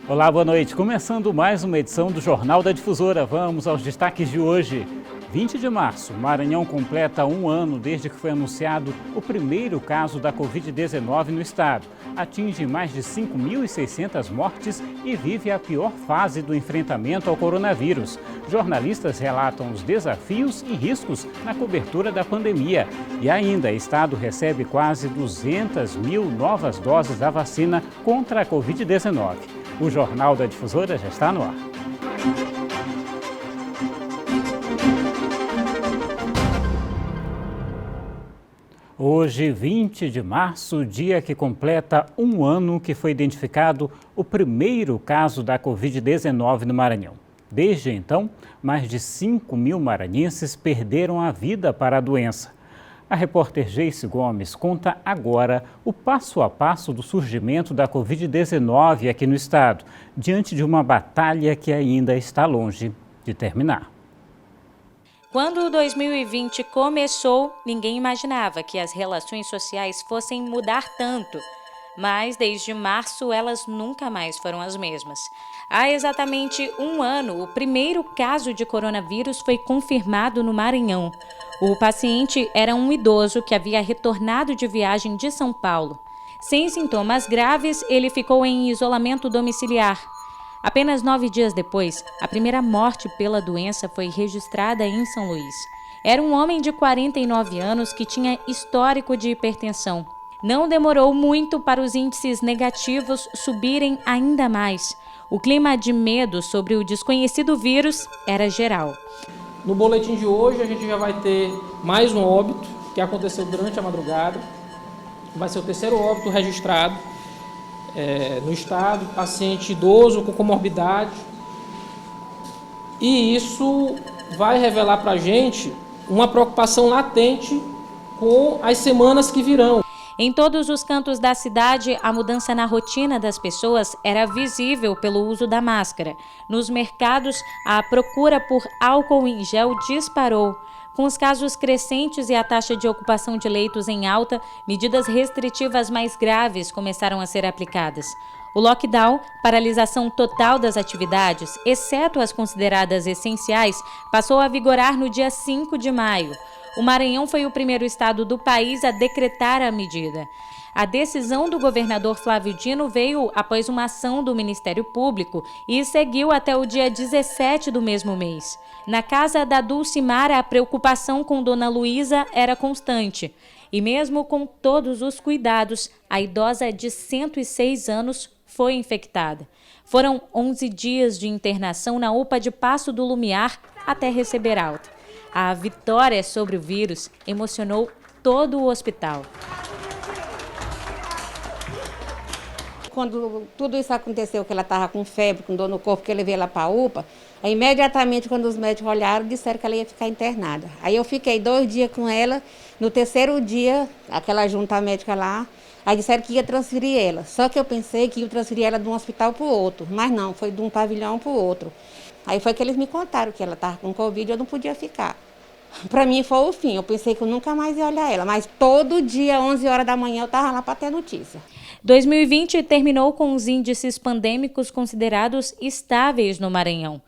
Olá, boa noite. Começando mais uma edição do Jornal da Difusora. Vamos aos destaques de hoje. 20 de março, Maranhão completa um ano desde que foi anunciado o primeiro caso da Covid-19 no estado. Atinge mais de 5.600 mortes e vive a pior fase do enfrentamento ao coronavírus. Jornalistas relatam os desafios e riscos na cobertura da pandemia. E ainda, o estado recebe quase 200 mil novas doses da vacina contra a Covid-19. O Jornal da Difusora já está no ar. Hoje, 20 de março, dia que completa um ano que foi identificado o primeiro caso da Covid-19 no Maranhão. Desde então, mais de 5 mil maranhenses perderam a vida para a doença. A repórter Geice Gomes conta agora o passo a passo do surgimento da Covid-19 aqui no estado, diante de uma batalha que ainda está longe de terminar. Quando 2020 começou, ninguém imaginava que as relações sociais fossem mudar tanto. Mas desde março elas nunca mais foram as mesmas. Há exatamente um ano, o primeiro caso de coronavírus foi confirmado no Maranhão. O paciente era um idoso que havia retornado de viagem de São Paulo. Sem sintomas graves, ele ficou em isolamento domiciliar. Apenas 9 dias depois, a primeira morte pela doença foi registrada em São Luís. Era um homem de 49 anos que tinha histórico de hipertensão. Não demorou muito para os índices negativos subirem ainda mais. O clima de medo sobre o desconhecido vírus era geral. No boletim de hoje, a gente já vai ter mais um óbito que aconteceu durante a madrugada. Vai ser o terceiro óbito registrado no estado, paciente idoso com comorbidade. E isso vai revelar para a gente uma preocupação latente com as semanas que virão. Em todos os cantos da cidade, a mudança na rotina das pessoas era visível pelo uso da máscara. Nos mercados, a procura por álcool em gel disparou. Com os casos crescentes e a taxa de ocupação de leitos em alta, medidas restritivas mais graves começaram a ser aplicadas. O lockdown, paralisação total das atividades, exceto as consideradas essenciais, passou a vigorar no dia 5 de maio. O Maranhão foi o primeiro estado do país a decretar a medida. A decisão do governador Flávio Dino veio após uma ação do Ministério Público e seguiu até o dia 17 do mesmo mês. Na casa da Dulcimara, a preocupação com Dona Luísa era constante. E mesmo com todos os cuidados, a idosa de 106 anos foi infectada. Foram 11 dias de internação na UPA de Passo do Lumiar até receber alta. A vitória sobre o vírus emocionou todo o hospital. Quando tudo isso aconteceu, que ela estava com febre, com dor no corpo, que eu levei ela para a UPA, aí imediatamente quando os médicos olharam, disseram que ela ia ficar internada. Aí eu fiquei 2 dias com ela, no terceiro dia, aquela junta médica lá, aí disseram que ia transferir ela. Só que eu pensei que ia transferir ela de um hospital para o outro, mas não, foi de um pavilhão para o outro. Aí foi que eles me contaram que ela estava com Covid e eu não podia ficar. Para mim foi o fim, eu pensei que eu nunca mais ia olhar ela, mas todo dia, 11 horas da manhã, eu estava lá para ter notícia. 2020 terminou com os índices pandêmicos considerados estáveis no Maranhão.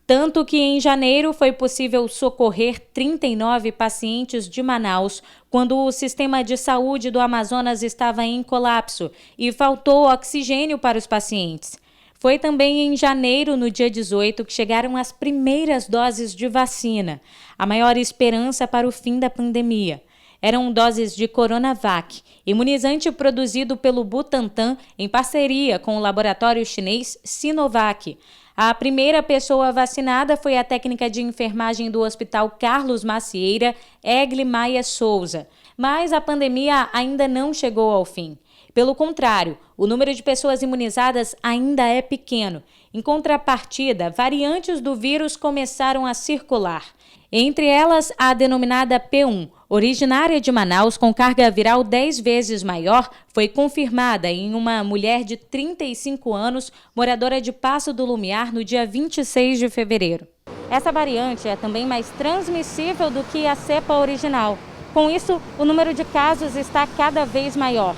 Tanto que em janeiro foi possível socorrer 39 pacientes de Manaus, quando o sistema de saúde do Amazonas estava em colapso e faltou oxigênio para os pacientes. Foi também em janeiro, no dia 18, que chegaram as primeiras doses de vacina, a maior esperança para o fim da pandemia. Eram doses de Coronavac, imunizante produzido pelo Butantan em parceria com o laboratório chinês Sinovac. A primeira pessoa vacinada foi a técnica de enfermagem do Hospital Carlos Macieira, Egli Maia Souza. Mas a pandemia ainda não chegou ao fim. Pelo contrário, o número de pessoas imunizadas ainda é pequeno. Em contrapartida, variantes do vírus começaram a circular. Entre elas, a denominada P1, originária de Manaus com carga viral 10 vezes maior, foi confirmada em uma mulher de 35 anos, moradora de Passo do Lumiar, no dia 26 de fevereiro. Essa variante é também mais transmissível do que a cepa original. Com isso, o número de casos está cada vez maior.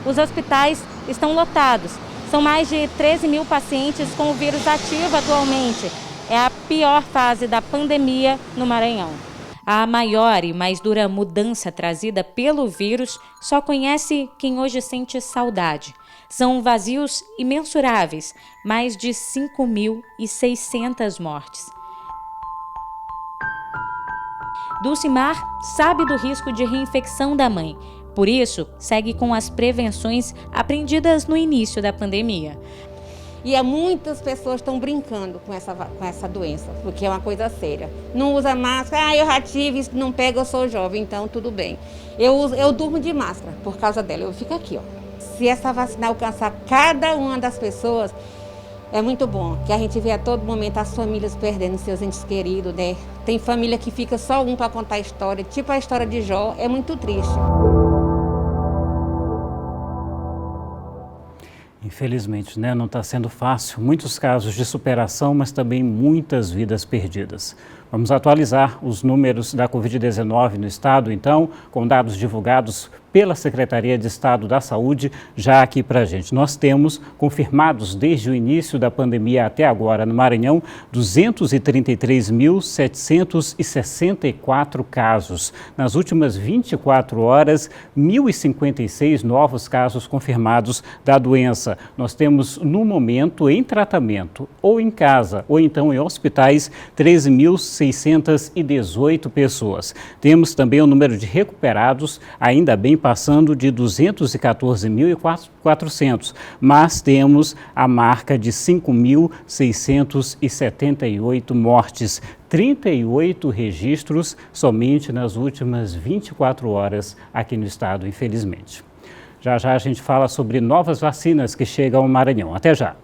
Os hospitais estão lotados. São mais de 13 mil pacientes com o vírus ativo atualmente. É a pior fase da pandemia no Maranhão. A maior e mais dura mudança trazida pelo vírus só conhece quem hoje sente saudade. São vazios imensuráveis, mais de 5.600 mortes. Dulcimar sabe do risco de reinfecção da mãe. Por isso, segue com as prevenções aprendidas no início da pandemia. E muitas pessoas estão brincando com essa doença, porque é uma coisa séria. Não usa máscara, eu já tive, não pega, eu sou jovem, então tudo bem. Eu durmo de máscara por causa dela, eu fico aqui, ó. Se essa vacina alcançar cada uma das pessoas, é muito bom, que a gente vê a todo momento as famílias perdendo seus entes queridos, né? Tem família que fica só um para contar a história, tipo a história de Jó, é muito triste. Infelizmente, né, não está sendo fácil. Muitos casos de superação, mas também muitas vidas perdidas. Vamos atualizar os números da Covid-19 no estado, então, com dados divulgados pela Secretaria de Estado da Saúde, já aqui para a gente. Nós temos confirmados desde o início da pandemia até agora no Maranhão 233.764 casos. Nas últimas 24 horas, 1.056 novos casos confirmados da doença. Nós temos, no momento, em tratamento, ou em casa, ou então em hospitais, 13.618 pessoas. Temos também o número de recuperados, ainda bem passando de 214.400, mas temos a marca de 5.678 mortes, 38 registros somente nas últimas 24 horas aqui no estado, infelizmente. Já já a gente fala sobre novas vacinas que chegam ao Maranhão. Até já!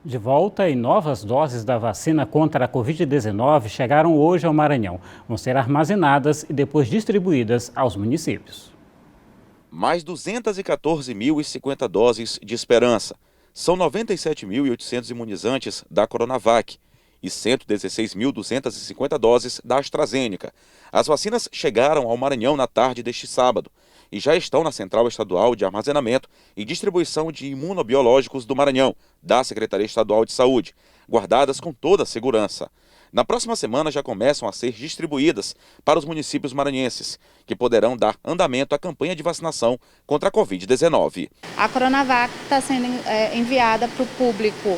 De volta, e novas doses da vacina contra a Covid-19 chegaram hoje ao Maranhão. Vão ser armazenadas e depois distribuídas aos municípios. Mais 214.050 doses de Esperança. São 97.800 imunizantes da Coronavac e 116.250 doses da AstraZeneca. As vacinas chegaram ao Maranhão na tarde deste sábado e já estão na Central Estadual de Armazenamento e Distribuição de Imunobiológicos do Maranhão, da Secretaria Estadual de Saúde, guardadas com toda a segurança. Na próxima semana já começam a ser distribuídas para os municípios maranhenses, que poderão dar andamento à campanha de vacinação contra a Covid-19. A Coronavac está sendo enviada para o público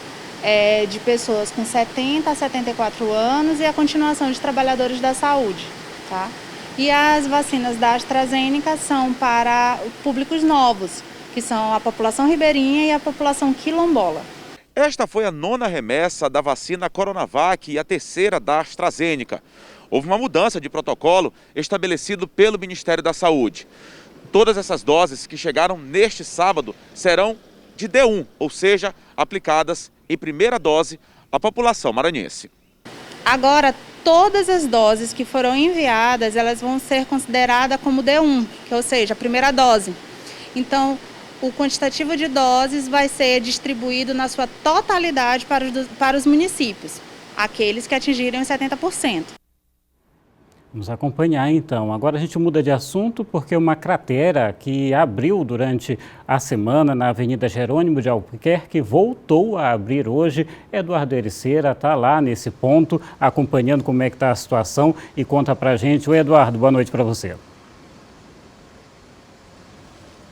de pessoas com 70 a 74 anos e a continuação de trabalhadores da saúde, tá? E as vacinas da AstraZeneca são para públicos novos, que são a população ribeirinha e a população quilombola. Esta foi a 9ª remessa da vacina Coronavac e a 3ª da AstraZeneca. Houve uma mudança de protocolo estabelecido pelo Ministério da Saúde. Todas essas doses que chegaram neste sábado serão de D1, ou seja, aplicadas em primeira dose à população maranhense. Agora, todas as doses que foram enviadas, elas vão ser consideradas como D1, que, ou seja, a primeira dose. Então, o quantitativo de doses vai ser distribuído na sua totalidade para os municípios, aqueles que atingirem os 70%. Vamos acompanhar então. Agora a gente muda de assunto porque uma cratera que abriu durante a semana na Avenida Jerônimo de Albuquerque voltou a abrir hoje. Eduardo Ericeira está lá nesse ponto acompanhando como é que está a situação e conta pra gente. Oi, Eduardo, boa noite para você.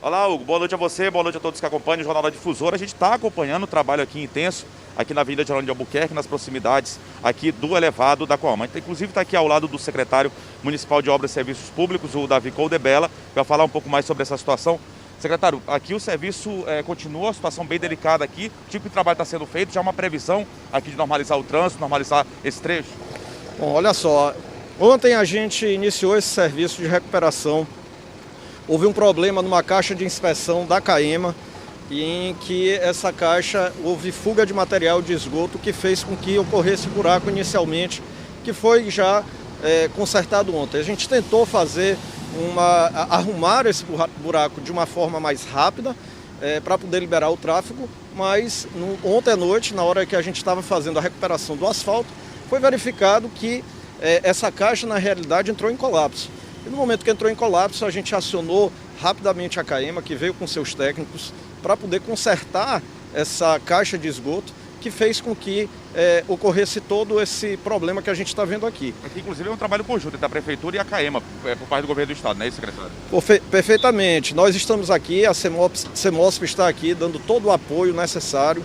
Olá, Hugo, boa noite a você, boa noite a todos que acompanham o Jornal da Difusora. A gente está acompanhando o trabalho aqui intenso, aqui na Avenida Jerônimo de Albuquerque, nas proximidades aqui do elevado da Coama. Inclusive está aqui ao lado do secretário municipal de Obras e Serviços Públicos, o Davi Coldebella, para falar um pouco mais sobre essa situação. Secretário, aqui o serviço continua, a situação bem delicada aqui, o tipo de trabalho está sendo feito, já há uma previsão aqui de normalizar o trânsito, normalizar esse trecho? Bom, olha só, ontem a gente iniciou esse serviço de recuperação. Houve um problema numa caixa de inspeção da CAEMA, em que essa caixa houve fuga de material de esgoto que fez com que ocorresse buraco inicialmente, que foi já consertado ontem. A gente tentou arrumar esse buraco de uma forma mais rápida para poder liberar o tráfego, mas ontem à noite, na hora que a gente estava fazendo a recuperação do asfalto, foi verificado que essa caixa, na realidade, entrou em colapso. E no momento que entrou em colapso, a gente acionou rapidamente a CAEMA, que veio com seus técnicos, para poder consertar essa caixa de esgoto, que fez com que ocorresse todo esse problema que a gente está vendo aqui. Aqui, inclusive, é um trabalho conjunto entre a Prefeitura e a CAEMA, por parte do Governo do Estado, não é isso, secretário? Perfeitamente. Nós estamos aqui, a CEMOSP está aqui dando todo o apoio necessário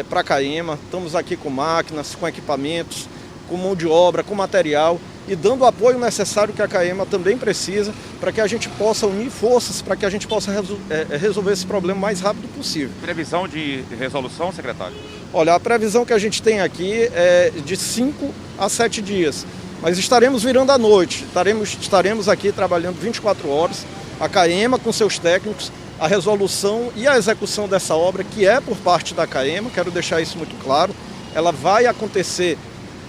para a CAEMA. Estamos aqui com máquinas, com equipamentos, com mão de obra, com material e dando o apoio necessário que a CAEMA também precisa para que a gente possa unir forças, para que a gente possa resolver esse problema o mais rápido possível. Previsão de resolução, secretário? Olha, a previsão que a gente tem aqui é de 5 a 7 dias, mas estaremos virando à noite, estaremos aqui trabalhando 24 horas, a CAEMA com seus técnicos, a resolução e a execução dessa obra, que é por parte da CAEMA, quero deixar isso muito claro, ela vai acontecer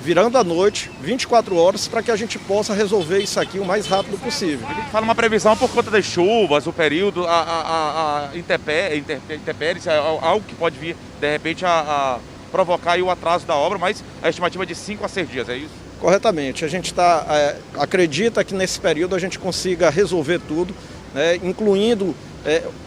virando à noite, 24 horas, para que a gente possa resolver isso aqui o mais rápido possível. A gente fala uma previsão por conta das chuvas, o período, a intempéries, algo que pode vir, de repente, a provocar aí o atraso da obra, mas a estimativa é de 5 a 6 dias, é isso? Corretamente. A gente acredita que nesse período a gente consiga resolver tudo, né, incluindo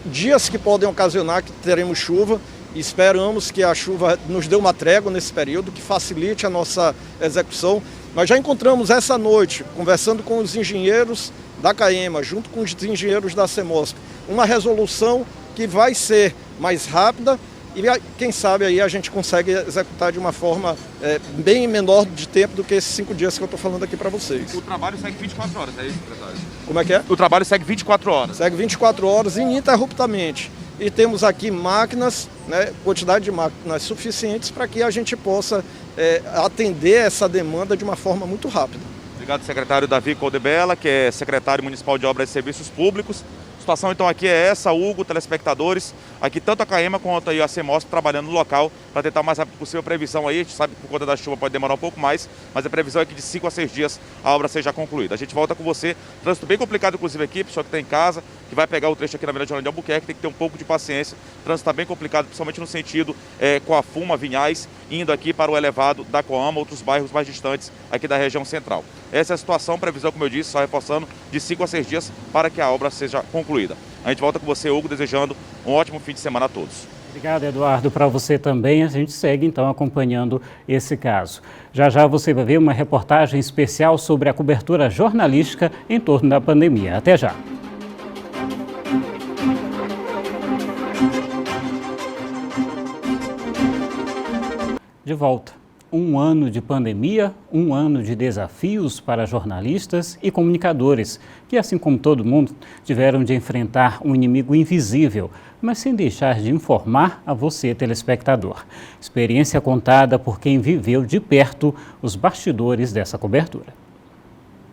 dias que podem ocasionar que teremos chuva. Esperamos que a chuva nos dê uma trégua nesse período, que facilite a nossa execução. Nós já encontramos essa noite, conversando com os engenheiros da CAEMA, junto com os engenheiros da CEMOSP, uma resolução que vai ser mais rápida e quem sabe aí a gente consegue executar de uma forma bem menor de tempo do que esses 5 dias que eu estou falando aqui para vocês. O trabalho segue 24 horas, é isso, secretário? Como é que é? O trabalho segue 24 horas. Segue 24 horas ininterruptamente. E temos aqui máquinas, né, quantidade de máquinas suficientes para que a gente possa atender essa demanda de uma forma muito rápida. Obrigado, secretário Davi Caldebella, que é secretário municipal de Obras e Serviços Públicos. A situação então aqui é essa, Hugo, telespectadores, aqui tanto a CAEMA quanto aí a CEMOSP trabalhando no local para tentar o mais rápido possível a previsão aí, a gente sabe que por conta da chuva pode demorar um pouco mais, mas a previsão é que de 5 a 6 dias a obra seja concluída. A gente volta com você, trânsito bem complicado inclusive aqui, pessoal que está em casa, que vai pegar o trecho aqui na Avenida Jornal de Albuquerque, tem que ter um pouco de paciência, o trânsito está bem complicado, principalmente no sentido com a Fuma, Vinhais, indo aqui para o elevado da Coama, outros bairros mais distantes aqui da região central. Essa é a situação, previsão, como eu disse, só reforçando, de 5 a 6 dias para que a obra seja concluída. A gente volta com você, Hugo, desejando um ótimo fim de semana a todos. Obrigado, Eduardo. Para você também, a gente segue então acompanhando esse caso. Já já você vai ver uma reportagem especial sobre a cobertura jornalística em torno da pandemia. Até já. De volta. Um ano de pandemia, um ano de desafios para jornalistas e comunicadores, que, assim como todo mundo, tiveram de enfrentar um inimigo invisível, mas sem deixar de informar a você, telespectador. Experiência contada por quem viveu de perto os bastidores dessa cobertura.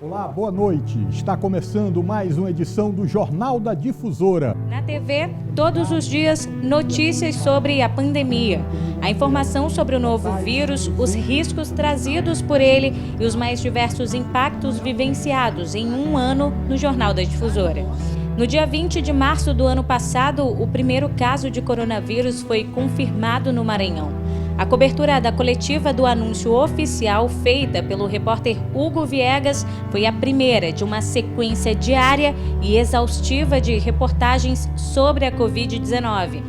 Olá, boa noite. Está começando mais uma edição do Jornal da Difusora. Na TV, todos os dias, notícias sobre a pandemia. A informação sobre o novo vírus, os riscos trazidos por ele e os mais diversos impactos vivenciados em um ano no Jornal da Difusora. No dia 20 de março do ano passado, o primeiro caso de coronavírus foi confirmado no Maranhão. A cobertura da coletiva do anúncio oficial feita pelo repórter Hugo Viegas foi a primeira de uma sequência diária e exaustiva de reportagens sobre a Covid-19.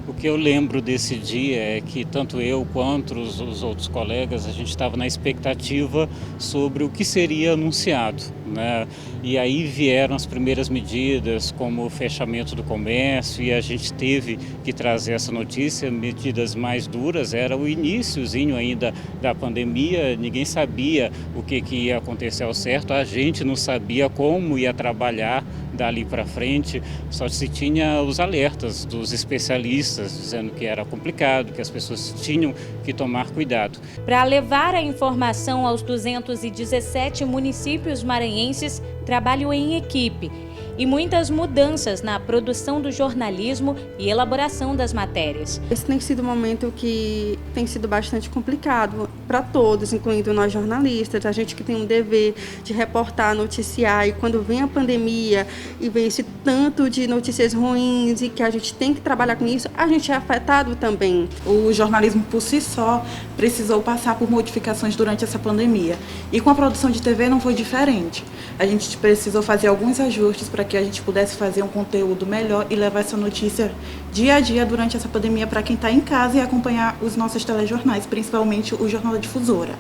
O que eu lembro desse dia é que tanto eu quanto os outros colegas, a gente estava na expectativa sobre o que seria anunciado, né? E aí vieram as primeiras medidas, como o fechamento do comércio, e a gente teve que trazer essa notícia. Medidas mais duras, era o iniciozinho ainda da pandemia, ninguém sabia o que ia acontecer ao certo, a gente não sabia como ia trabalhar dali para frente, só se tinha os alertas dos especialistas dizendo que era complicado, que as pessoas tinham que tomar cuidado. Para levar a informação aos 217 municípios maranhenses, trabalho em equipe. e muitas mudanças na produção do jornalismo e elaboração das matérias. Esse tem sido um momento que tem sido bastante complicado para todos, incluindo nós jornalistas, a gente que tem um dever de reportar, noticiar, e quando vem a pandemia e vem esse tanto de notícias ruins e que a gente tem que trabalhar com isso, a gente é afetado também. O jornalismo por si só precisou passar por modificações durante essa pandemia. E com a produção de TV não foi diferente. A gente precisou fazer alguns ajustes para que a gente pudesse fazer um conteúdo melhor e levar essa notícia dia a dia durante essa pandemia para quem está em casa e acompanhar os nossos telejornais, principalmente o Jornal da Difusora.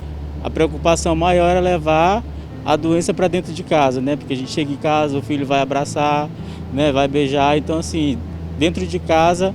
A preocupação maior é levar a doença para dentro de casa, né? Porque a gente chega em casa, o filho vai abraçar, né? Vai beijar, então assim, dentro de casa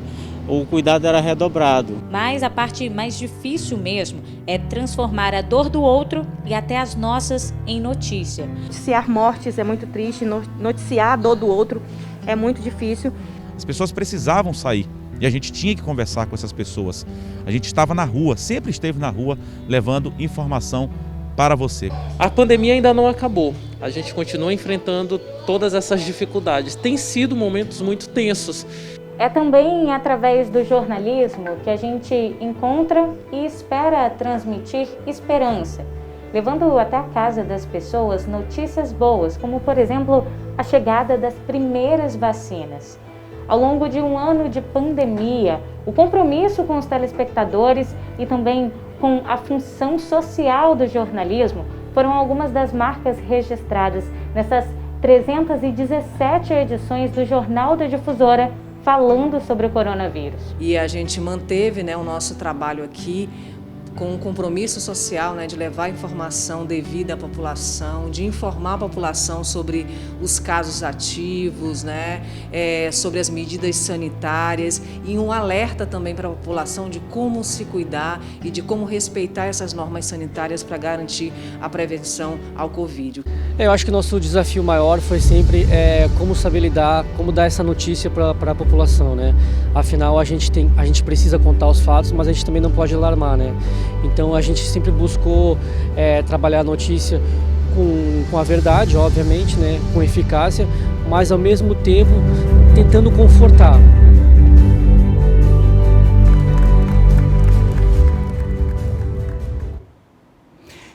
o cuidado era redobrado. Mas a parte mais difícil mesmo é transformar a dor do outro e até as nossas em notícia. Noticiar mortes é muito triste, noticiar a dor do outro é muito difícil. As pessoas precisavam sair e a gente tinha que conversar com essas pessoas. A gente estava na rua, sempre esteve na rua, levando informação para você. A pandemia ainda não acabou, a gente continua enfrentando todas essas dificuldades. Tem sido momentos muito tensos. É também através do jornalismo que a gente encontra e espera transmitir esperança, levando até a casa das pessoas notícias boas, como por exemplo a chegada das primeiras vacinas. Ao longo de um ano de pandemia, o compromisso com os telespectadores e também com a função social do jornalismo foram algumas das marcas registradas nessas 317 edições do Jornal da Difusora, falando sobre o coronavírus. E a gente manteve, o nosso trabalho aqui com um compromisso social, de levar informação devida à população, de informar a população sobre os casos ativos, sobre as medidas sanitárias e um alerta também para a população de como se cuidar e de como respeitar essas normas sanitárias para garantir a prevenção ao Covid. Eu acho que o nosso desafio maior foi sempre como saber lidar, como dar essa notícia para a população, Afinal, a gente precisa contar os fatos, mas a gente também não pode alarmar, Então a gente sempre buscou trabalhar a notícia com a verdade, obviamente, com eficácia, mas ao mesmo tempo tentando confortar.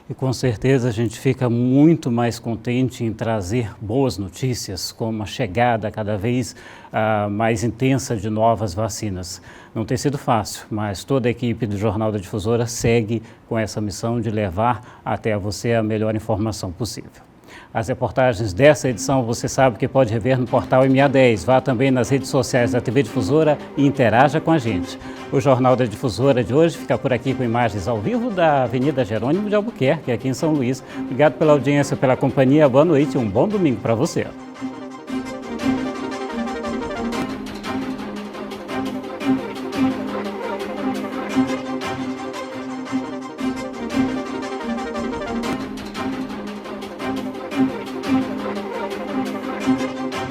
E com certeza a gente fica muito mais contente em trazer boas notícias, como a chegada cada vez mais intensa de novas vacinas. Não tem sido fácil, mas toda a equipe do Jornal da Difusora segue com essa missão de levar até você a melhor informação possível. As reportagens dessa edição você sabe que pode rever no portal MA10. Vá também nas redes sociais da TV Difusora e interaja com a gente. O Jornal da Difusora de hoje fica por aqui com imagens ao vivo da Avenida Jerônimo de Albuquerque, aqui em São Luís. Obrigado pela audiência, pela companhia. Boa noite e um bom domingo para você.